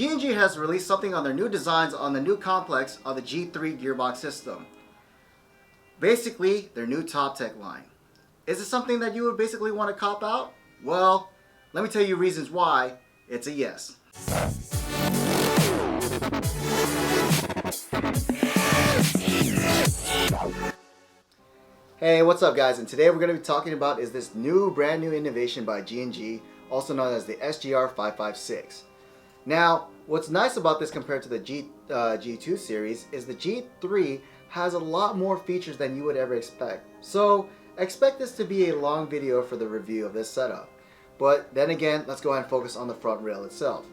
G&G has released something on their new designs on the new complex of the G3 gearbox system. Basically, their new top tech line. Is it something that you would basically want to cop out? Well, let me tell you reasons why it's a yes. Hey, what's up guys? And today we're going to be talking about is this brand new innovation by G&G, also known as the SGR 556. Now, what's nice about this compared to the G2 series is the G3 has a lot more features than you would ever expect. So expect this to be a long video for the review of this setup. But then again, let's go ahead and focus on the front rail itself.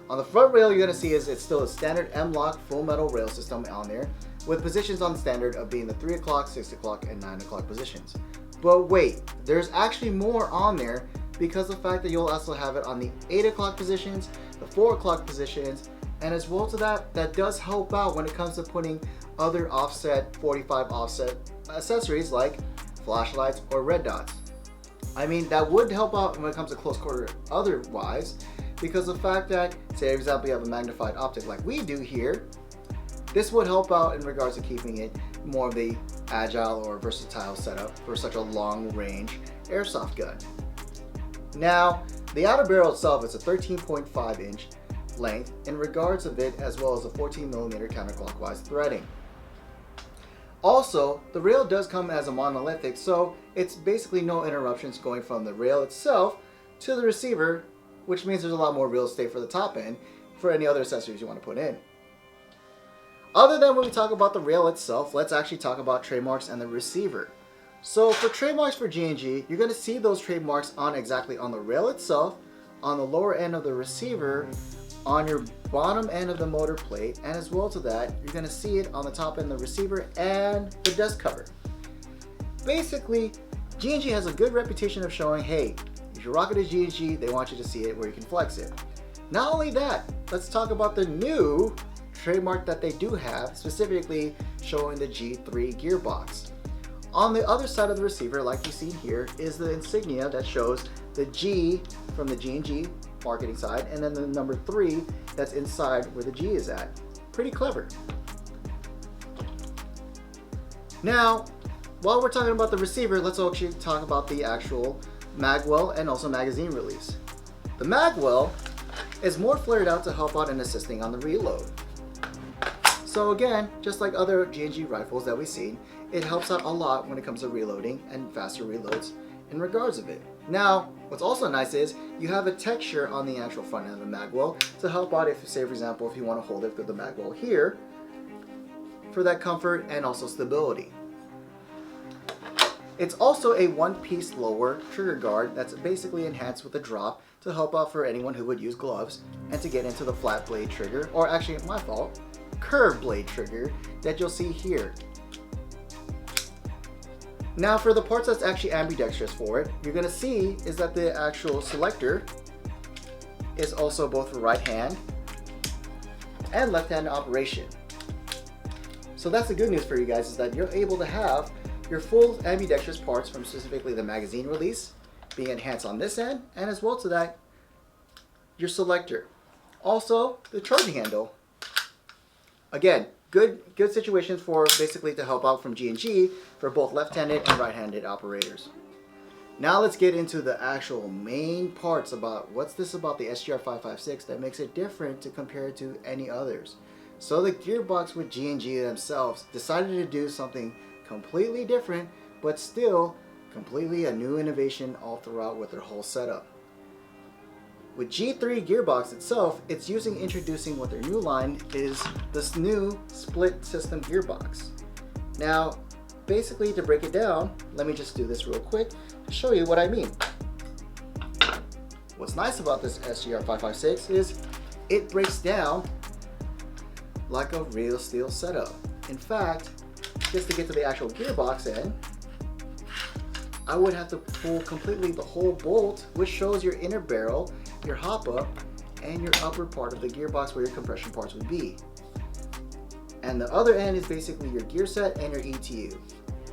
On the front rail, you're going to see is it's still a standard M-LOK full metal rail system on there, with positions on standard of being the 3 o'clock, 6 o'clock, and 9 o'clock positions. But wait, there's actually more on there because of the fact that you'll also have it on the 8 o'clock positions, the 4 o'clock positions, and as well to that does help out when it comes to putting other offset, 45 offset accessories like flashlights or red dots. I mean, that would help out when it comes to close quarter otherwise, because of the fact that, say for example, you have a magnified optic like we do here, this would help out in regards to keeping it more of the agile or versatile setup for such a long range airsoft gun. Now, the outer barrel itself is a 13.5 inch length in regards of it, as well as a 14mm counterclockwise threading. Also, the rail does come as a monolithic, so it's basically no interruptions going from the rail itself to the receiver, which means there's a lot more real estate for the top end for any other accessories you want to put in. Other than when we talk about the rail itself, let's actually talk about trademarks and the receiver. So for trademarks for G&G, you're going to see those trademarks on exactly on the rail itself, on the lower end of the receiver, on your bottom end of the motor plate, and as well to that, you're going to see it on the top end of the receiver and the dust cover. Basically, G&G has a good reputation of showing, hey, if you're rocking a G&G, they want you to see it where you can flex it. Not only that, let's talk about the new trademark that they do have, specifically showing the G3 gearbox. On the other side of the receiver, like you see here, is the insignia that shows the G from the G&G marketing side, and then the number 3 that's inside where the G is at. Pretty clever. Now, while we're talking about the receiver, let's actually talk about the actual Magwell and also magazine release. The Magwell is more flared out to help out in assisting on the reload. So again, just like other G&G rifles that we've seen, it helps out a lot when it comes to reloading and faster reloads in regards of it. Now, what's also nice is you have a texture on the actual front end of the Magwell to help out if, say for example, if you want to hold it through the Magwell here for that comfort and also stability. It's also a one-piece lower trigger guard that's basically enhanced with a drop to help out for anyone who would use gloves and to get into the flat blade trigger, or actually, my fault, curved blade trigger that you'll see here. Now for the parts that's actually ambidextrous for it, you're going to see is that the actual selector is also both for right hand and left hand operation. So that's the good news for you guys, is that you're able to have your full ambidextrous parts from specifically the magazine release being enhanced on this end, and as well to that, your selector. Also, the charging handle. Again, good situations for basically to help out from G&G for both left-handed and right-handed operators. Now let's get into the actual main parts about what's this about the SGR 556 that makes it different to compare it to any others. So the gearbox with G&G themselves decided to do something completely different, but still completely a new innovation all throughout with their whole setup. With G3 gearbox itself, it's introducing what their new line is, this new split system gearbox. Now, basically to break it down, let me just do this real quick to show you what I mean. What's nice about this SGR 556 is it breaks down like a real steel setup. In fact, just to get to the actual gearbox end, I would have to pull completely the whole bolt, which shows your inner barrel, your HopUp, and your upper part of the gearbox where your compression parts would be. And the other end is basically your gear set and your ETU.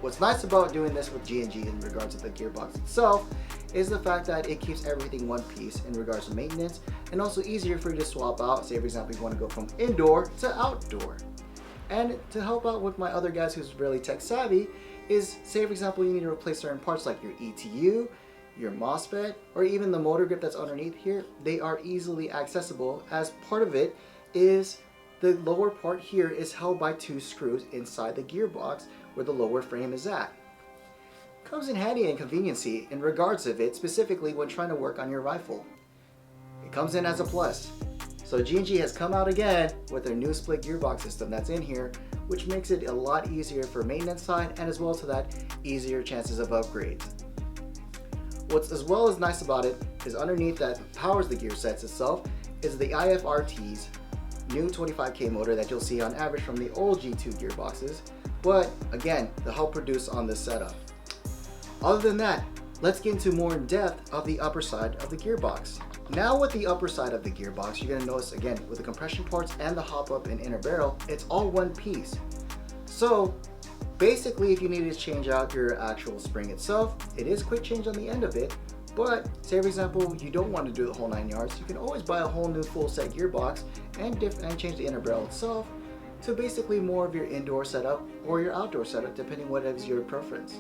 What's nice about doing this with G&G in regards to the gearbox itself is the fact that it keeps everything one piece in regards to maintenance, and also easier for you to swap out. Say for example you want to go from indoor to outdoor. And to help out with my other guys who's really tech savvy is, say for example you need to replace certain parts like your ETU, your Mosfet, or even the motor grip that's underneath here. They are easily accessible, as part of it is the lower part here is held by 2 screws inside the gearbox where the lower frame is at. Comes in handy and conveniency in regards of it, specifically when trying to work on your rifle. It comes in as a plus. So G&G has come out again with their new split gearbox system that's in here, which makes it a lot easier for maintenance side, and as well to that, easier chances of upgrades. What's as well as nice about it is underneath that powers the gear sets itself is the IFRT's new 25K motor that you'll see on average from the old G2 gearboxes, but again, the help produce on this setup. Other than that, let's get into more in depth of the upper side of the gearbox. Now with the upper side of the gearbox, you're gonna notice again with the compression parts and the HopUp and inner barrel, it's all one piece. So basically if you need to change out your actual spring itself, it is quick change on the end of it, but say for example you don't want to do the whole 9 yards, you can always buy a whole new full set gearbox and change the inner barrel itself to basically more of your indoor setup or your outdoor setup, depending what is your preference.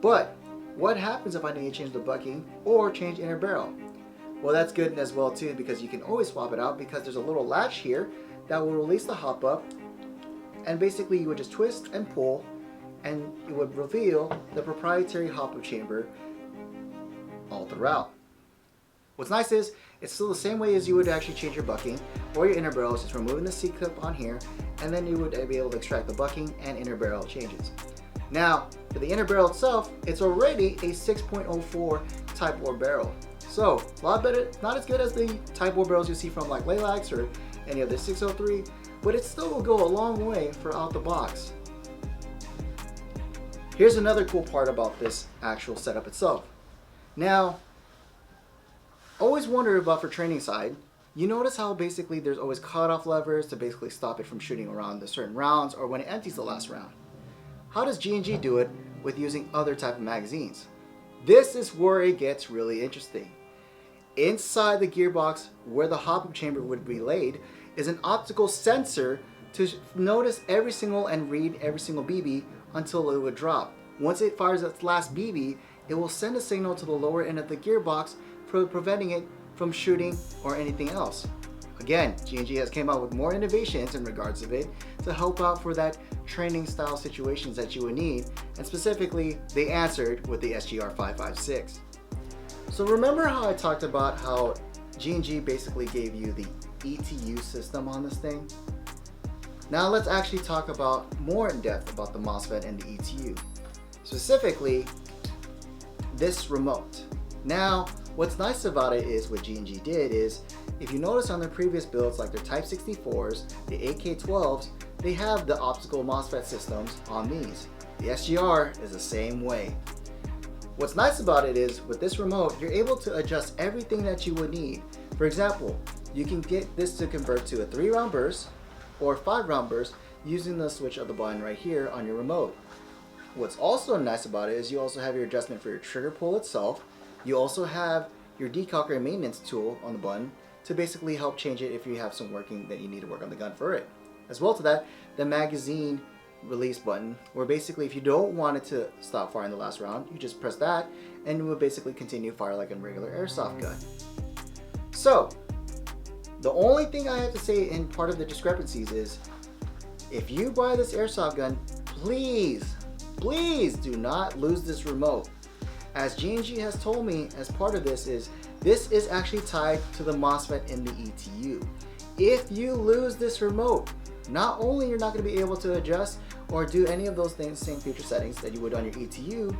But what happens if I need to change the bucking or change inner barrel? Well, that's good as well too, because you can always swap it out, because there's a little latch here that will release the HopUp, and basically you would just twist and pull and it would reveal the proprietary HopUp chamber all throughout. What's nice is it's still the same way as you would actually change your bucking or your inner barrels, just removing the C-clip on here, and then you would be able to extract the bucking and inner barrel changes. Now, for the inner barrel itself, it's already a 6.04 Type 4 barrel. So, a lot better, not as good as the Type 4 barrels you see from like Lilacs or any other 603, but it still will go a long way for out the box. Here's another cool part about this actual setup itself. Now, always wonder about for training side, you notice how basically there's always cutoff levers to basically stop it from shooting around the certain rounds or when it empties the last round. How does G&G do it with using other type of magazines? This is where it gets really interesting. Inside the gearbox, where the HopUp chamber would be laid, is an optical sensor to notice every single and read every single BB until it would drop. Once it fires its last BB, it will send a signal to the lower end of the gearbox, preventing it from shooting or anything else. Again, G&G has came out with more innovations in regards of it to help out for that training style situations that you would need, and specifically they answered with the SGR 556. So remember how I talked about how G&G basically gave you the ETU system on this thing? Now let's actually talk about more in depth about the Mosfet and the ETU. Specifically, this remote. Now, what's nice about it is what G&G did is, if you notice on their previous builds like their Type 64s, the AK12s, they have the optical Mosfet systems on these. The SGR is the same way. What's nice about it is with this remote, you're able to adjust everything that you would need. For example, you can get this to convert to a 3-round burst or 5-round burst using the switch of the button right here on your remote. What's also nice about it is you also have your adjustment for your trigger pull itself. You also have your Decocker and maintenance tool on the button to basically help change it if you have some working that you need to work on the gun for it. As well to that, the magazine release button, where basically if you don't want it to stop firing the last round, you just press that and it will basically continue fire like a regular airsoft gun. So, the only thing I have to say in part of the discrepancies is, if you buy this airsoft gun, please do not lose this remote. As G&G has told me as part of this is actually tied to the Mosfet and the ETU. If you lose this remote, not only you're not going to be able to adjust or do any of those things, same feature settings that you would on your ETU,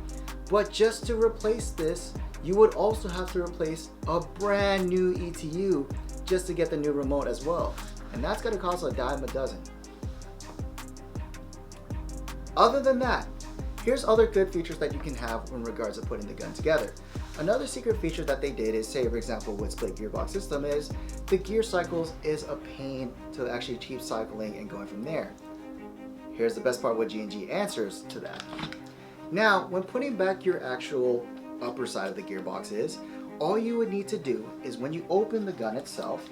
but just to replace this, you would also have to replace a brand new ETU just to get the new remote as well. And that's going to cost a dime a dozen. Other than that, here's other good features that you can have in regards to putting the gun together. Another secret feature that they did is, say for example with split gearbox system, is the gear cycles is a pain to actually keep cycling and going from there. Here's the best part what G&G answers to that. Now, when putting back your actual upper side of the gearbox is, all you would need to do is when you open the gun itself,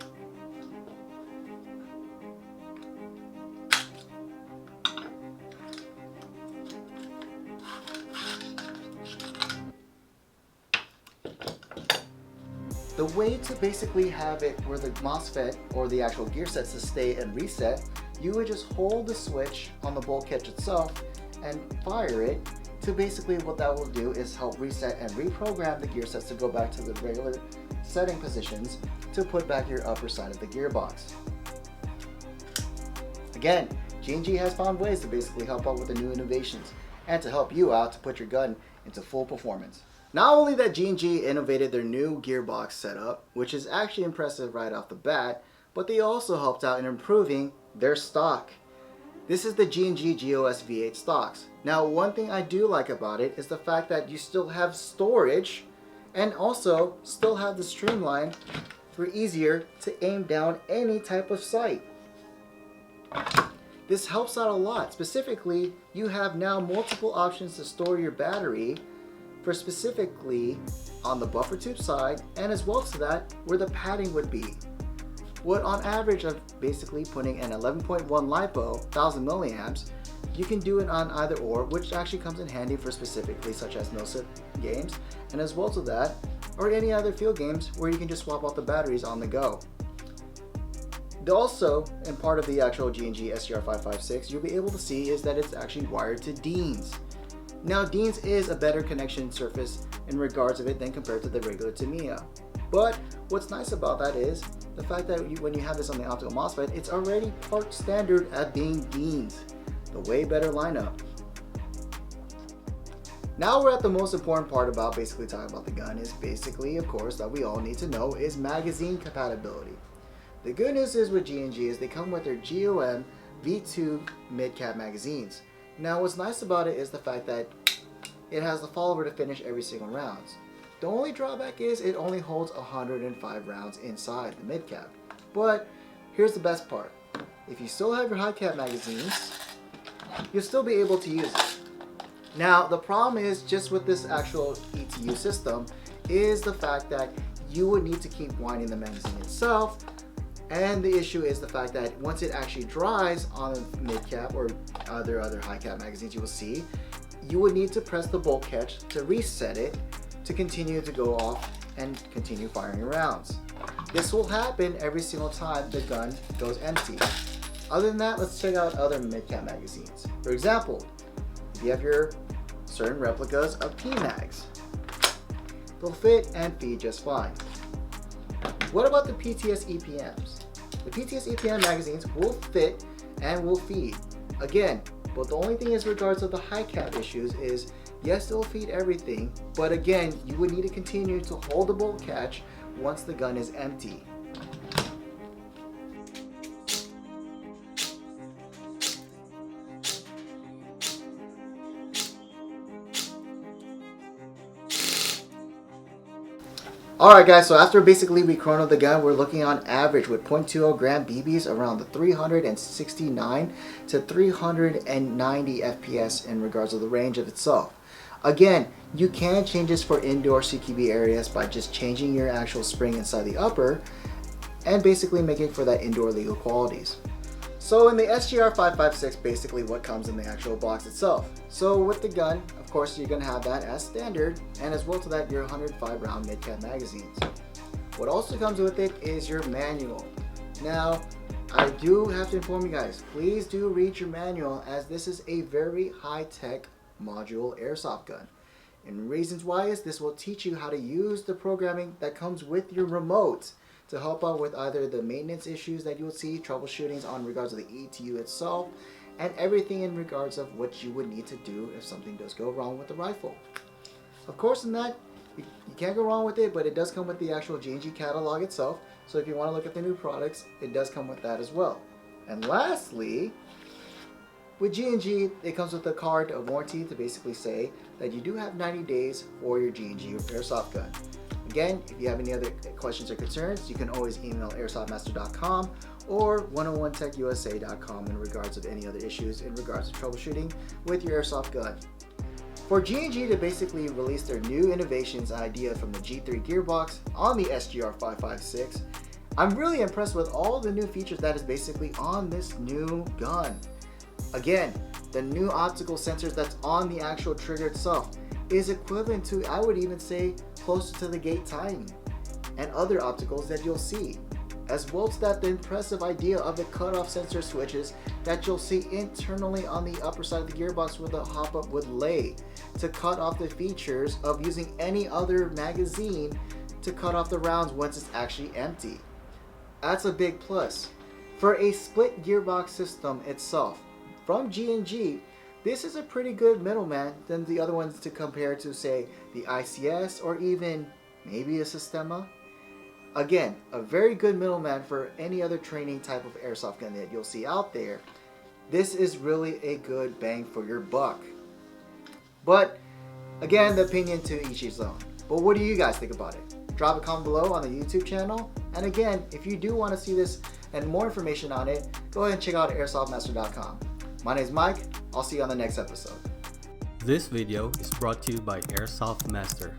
the way to basically have it where the Mosfet or the actual gear sets to stay and reset, you would just hold the switch on the bolt catch itself and fire it to basically what that will do is help reset and reprogram the gear sets to go back to the regular setting positions to put back your upper side of the gearbox. Again, G&G has found ways to basically help out with the new innovations and to help you out to put your gun into full performance. Not only that G&G innovated their new gearbox setup, which is actually impressive right off the bat, but they also helped out in improving their stock. This is the G&G GOS V8 stocks. Now, one thing I do like about it is the fact that you still have storage and also still have the streamline for easier to aim down any type of sight. This helps out a lot. Specifically, you have now multiple options to store your battery for specifically on the buffer tube side and as well to that where the padding would be. What on average of basically putting an 11.1 LiPo 1000 milliamps, you can do it on either or, which actually comes in handy for specifically such as Mosfet games and as well to that or any other field games where you can just swap out the batteries on the go. Also, and part of the actual G&G SGR 556, you'll be able to see is that it's actually wired to DINs. Now, DINs is a better connection surface in regards of it than compared to the regular Tamiya. But what's nice about that is the fact that when you have this on the optical Mosfet, it's already part standard at being DINs. The way better lineup. Now we're at the most important part about basically talking about the gun is basically, of course, that we all need to know is magazine compatibility. The good news is with G&G is they come with their GOM V2 MidCap magazines. Now what's nice about it is the fact that it has the follower to finish every single round. The only drawback is it only holds 105 rounds inside the MidCap. But here's the best part. If you still have your high cap magazines, you'll still be able to use it. Now the problem is just with this actual ETU system is the fact that you would need to keep winding the magazine itself. And the issue is the fact that once it actually dries on the mid-cap or other high-cap magazines you will see, you would need to press the bolt catch to reset it to continue to go off and continue firing rounds. This will happen every single time the gun goes empty. Other than that, let's check out other mid-cap magazines. For example, if you have your certain replicas of P-Mags, they'll fit and feed just fine. What about the PTS EPMs? The PTS EPM magazines will fit and will feed. Again, but the only thing is regards to the high cap issues is, yes, they'll feed everything, but again, you would need to continue to hold the bolt catch once the gun is empty. Alright guys, so after basically we chronoed the gun, we're looking on average with 0.20 gram BBs around the 369 to 390 FPS in regards to the range of itself. Again, you can change this for indoor CQB areas by just changing your actual spring inside the upper and basically making for that indoor legal qualities. So in the SGR 556, basically what comes in the actual box itself. So with the gun, of course, you're going to have that as standard, and as well to that, your 105 round mid-cap magazines. What also comes with it is your manual. Now, I do have to inform you guys, please do read your manual as this is a very high-tech module airsoft gun. And reasons why is this will teach you how to use the programming that comes with your remote to help out with either the maintenance issues that you'll see, troubleshootings on regards to the ETU itself, and everything in regards of what you would need to do if something does go wrong with the rifle. Of course, in that, you can't go wrong with it, but it does come with the actual G&G catalog itself, so if you want to look at the new products, it does come with that as well. And lastly, with G&G, it comes with a card of warranty to basically say that you do have 90 days for your G&G airsoft gun. Again, if you have any other questions or concerns, you can always email airsoftmaster.com or 101techusa.com in regards of any other issues in regards to troubleshooting with your airsoft gun. For G&G to basically release their new innovations idea from the G3 gearbox on the SGR 556, I'm really impressed with all the new features that is basically on this new gun. Again, the new optical sensors that's on the actual trigger itself is equivalent to, I would even say, closer to the gate timing and other opticals that you'll see. As well as that the impressive idea of the cutoff sensor switches that you'll see internally on the upper side of the gearbox where the HopUp would lay to cut off the features of using any other magazine to cut off the rounds once it's actually empty. That's a big plus. For a split gearbox system itself, from G&G, this is a pretty good middleman than the other ones to compare to, say, the ICS or even maybe a Sistema. Again, a very good middleman for any other training type of airsoft gun that you'll see out there. This is really a good bang for your buck. But again, the opinion to each his own. But what do you guys think about it? Drop a comment below on the YouTube channel. And again, if you do want to see this and more information on it, go ahead and check out airsoftmaster.com. My name is Mike. I'll see you on the next episode. This video is brought to you by Airsoft Master.